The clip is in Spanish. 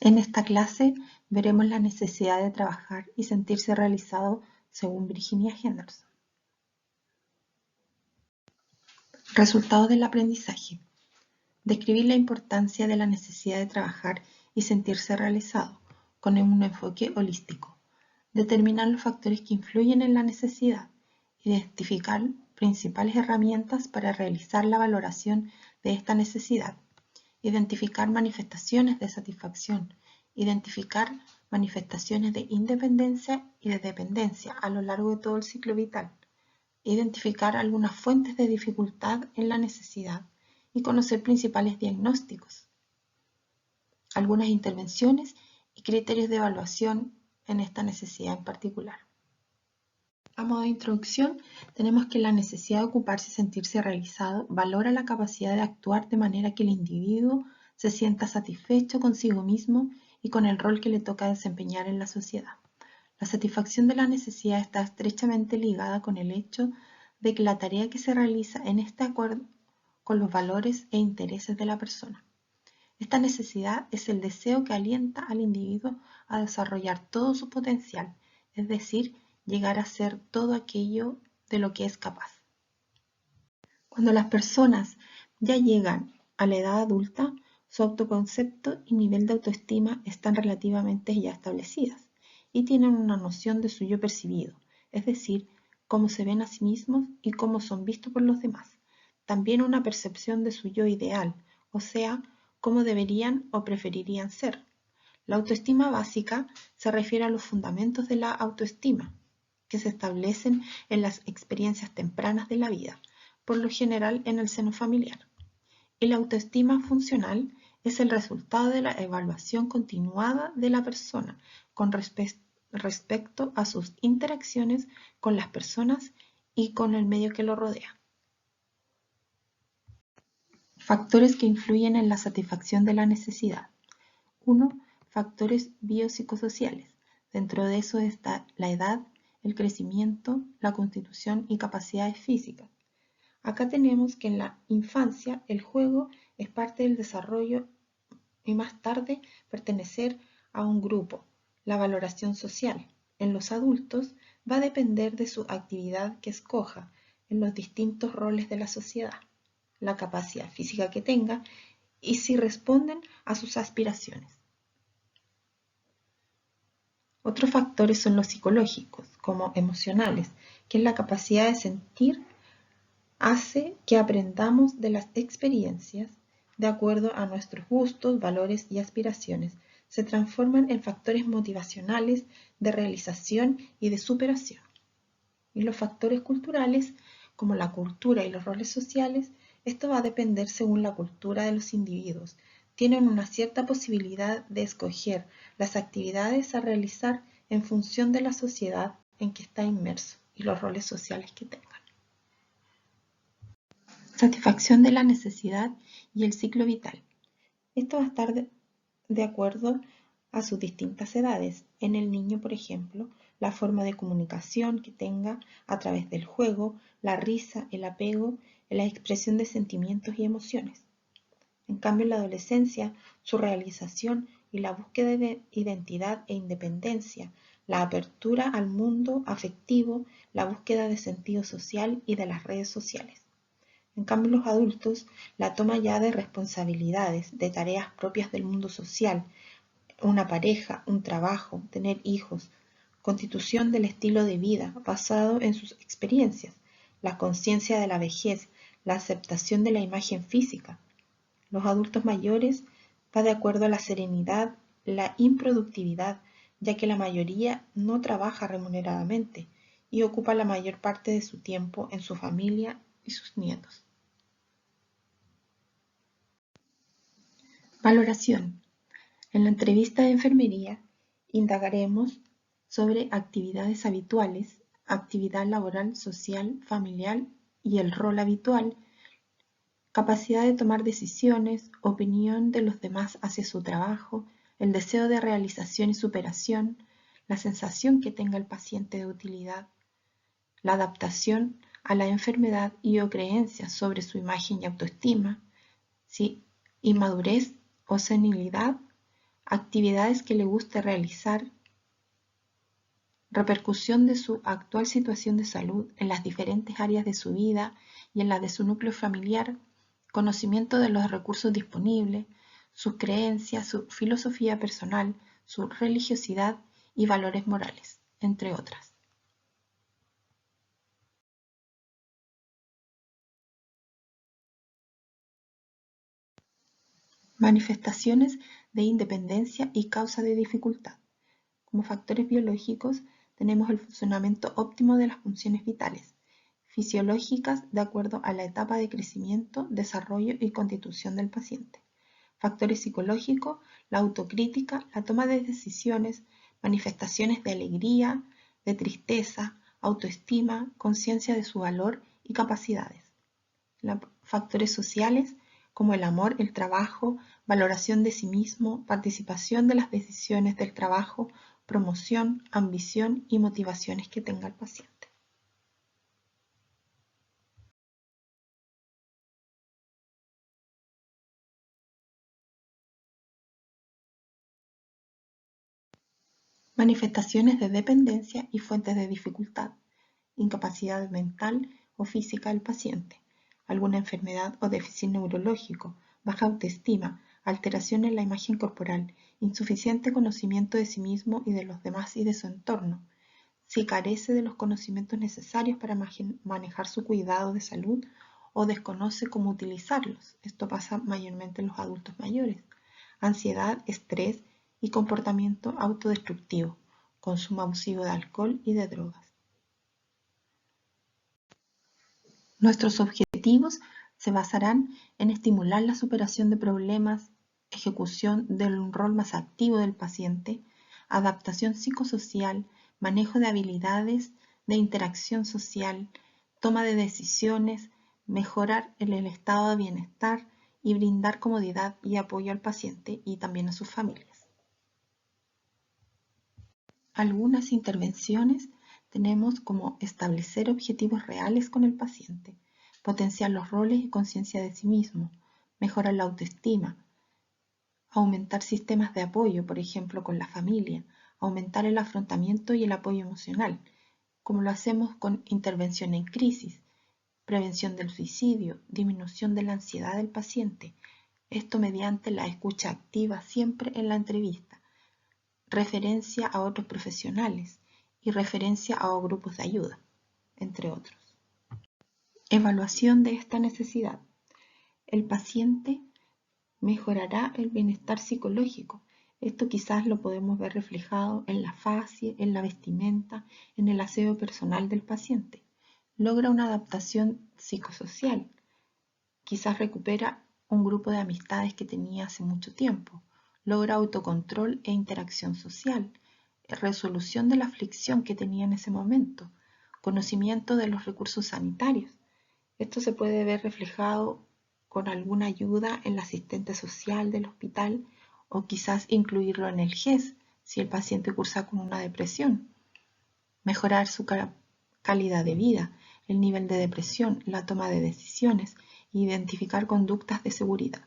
En esta clase veremos la necesidad de trabajar y sentirse realizado según Virginia Henderson. Resultados del aprendizaje. Describir la importancia de la necesidad de trabajar y sentirse realizado con un enfoque holístico. Determinar los factores que influyen en la necesidad. Identificar principales herramientas para realizar la valoración de esta necesidad. Identificar manifestaciones de satisfacción. Identificar manifestaciones de independencia y de dependencia a lo largo de todo el ciclo vital. Identificar algunas fuentes de dificultad en la necesidad y conocer principales diagnósticos, algunas intervenciones y criterios de evaluación en esta necesidad en particular. A modo de introducción, tenemos que la necesidad de ocuparse y sentirse realizado valora la capacidad de actuar de manera que el individuo se sienta satisfecho consigo mismo y con el rol que le toca desempeñar en la sociedad. La satisfacción de la necesidad está estrechamente ligada con el hecho de que la tarea que se realiza en este acuerdo con los valores e intereses de la persona. Esta necesidad es el deseo que alienta al individuo a desarrollar todo su potencial, es decir, llegar a ser todo aquello de lo que es capaz. Cuando las personas ya llegan a la edad adulta, su autoconcepto y nivel de autoestima están relativamente ya establecidas y tienen una noción de su yo percibido, es decir, cómo se ven a sí mismos y cómo son vistos por los demás. También una percepción de su yo ideal, o sea, cómo deberían o preferirían ser. La autoestima básica se refiere a los fundamentos de la autoestima, que se establecen en las experiencias tempranas de la vida, por lo general en el seno familiar. Y la autoestima funcional es el resultado de la evaluación continuada de la persona con respecto a sus interacciones con las personas y con el medio que lo rodea. Factores que influyen en la satisfacción de la necesidad. 1. Factores biopsicosociales. Dentro de eso está la edad, el crecimiento, la constitución y capacidades físicas. Acá tenemos que en la infancia el juego es parte del desarrollo y más tarde pertenecer a un grupo, la valoración social. En los adultos va a depender de su actividad que escoja en los distintos roles de la sociedad, la capacidad física que tenga y si responden a sus aspiraciones. Otros factores son los psicológicos, como emocionales, que es la capacidad de sentir hace que aprendamos de las experiencias de acuerdo a nuestros gustos, valores y aspiraciones. Se transforman en factores motivacionales de realización y de superación. Y los factores culturales, como la cultura y los roles sociales, esto va a depender según la cultura de los individuos. Tienen una cierta posibilidad de escoger las actividades a realizar en función de la sociedad en que está inmerso y los roles sociales que tengan. Satisfacción de la necesidad y el ciclo vital. Esto va a estar de acuerdo a sus distintas edades. En el niño, por ejemplo, la forma de comunicación que tenga a través del juego, la risa, el apego, la expresión de sentimientos y emociones. En cambio, en la adolescencia, su realización y la búsqueda de identidad e independencia, la apertura al mundo afectivo, la búsqueda de sentido social y de las redes sociales. En cambio, los adultos, la toma ya de responsabilidades, de tareas propias del mundo social, una pareja, un trabajo, tener hijos, constitución del estilo de vida basado en sus experiencias, la conciencia de la vejez, la aceptación de la imagen física. Los adultos mayores va de acuerdo a la serenidad, la improductividad, ya que la mayoría no trabaja remuneradamente y ocupa la mayor parte de su tiempo en su familia y sus nietos. Valoración. En la entrevista de enfermería indagaremos sobre actividades habituales, actividad laboral, social, familiar y el rol habitual, capacidad de tomar decisiones, opinión de los demás hacia su trabajo, el deseo de realización y superación, la sensación que tenga el paciente de utilidad, la adaptación a la enfermedad y o creencias sobre su imagen y autoestima, inmadurez o senilidad, actividades que le guste realizar, repercusión de su actual situación de salud en las diferentes áreas de su vida y en las de su núcleo familiar, conocimiento de los recursos disponibles, sus creencias, su filosofía personal, su religiosidad y valores morales, entre otras. Manifestaciones de independencia y causa de dificultad. Como factores biológicos tenemos el funcionamiento óptimo de las funciones vitales, fisiológicas de acuerdo a la etapa de crecimiento, desarrollo y constitución del paciente. Factores psicológicos, la autocrítica, la toma de decisiones, manifestaciones de alegría, de tristeza, autoestima, conciencia de su valor y capacidades. Factores sociales, como el amor, el trabajo, valoración de sí mismo, participación de las decisiones del trabajo, promoción, ambición y motivaciones que tenga el paciente. Manifestaciones de dependencia y fuentes de dificultad, incapacidad mental o física del paciente, alguna enfermedad o déficit neurológico, baja autoestima, alteración en la imagen corporal, insuficiente conocimiento de sí mismo y de los demás y de su entorno, si carece de los conocimientos necesarios para manejar su cuidado de salud o desconoce cómo utilizarlos. Esto pasa mayormente en los adultos mayores. Ansiedad, estrés y comportamiento autodestructivo, consumo abusivo de alcohol y de drogas. Nuestros objetivos se basarán en estimular la superación de problemas, ejecución de un rol más activo del paciente, adaptación psicosocial, manejo de habilidades de interacción social, toma de decisiones, mejorar el estado de bienestar y brindar comodidad y apoyo al paciente y también a sus familias. Algunas intervenciones tenemos como establecer objetivos reales con el paciente, potenciar los roles y conciencia de sí mismo, mejorar la autoestima, aumentar sistemas de apoyo, por ejemplo, con la familia, aumentar el afrontamiento y el apoyo emocional, como lo hacemos con intervención en crisis, prevención del suicidio, disminución de la ansiedad del paciente, esto mediante la escucha activa siempre en la entrevista, referencia a otros profesionales y referencia a grupos de ayuda, entre otros. Evaluación de esta necesidad. El paciente mejorará el bienestar psicológico. Esto quizás lo podemos ver reflejado en la facie, en la vestimenta, en el aseo personal del paciente. Logra una adaptación psicosocial. Quizás recupera un grupo de amistades que tenía hace mucho tiempo. Logra autocontrol e interacción social. Resolución de la aflicción que tenía en ese momento. Conocimiento de los recursos sanitarios. Esto se puede ver reflejado con alguna ayuda en la asistente social del hospital o quizás incluirlo en el GES si el paciente cursa con una depresión. Mejorar su calidad de vida, el nivel de depresión, la toma de decisiones, identificar conductas de seguridad.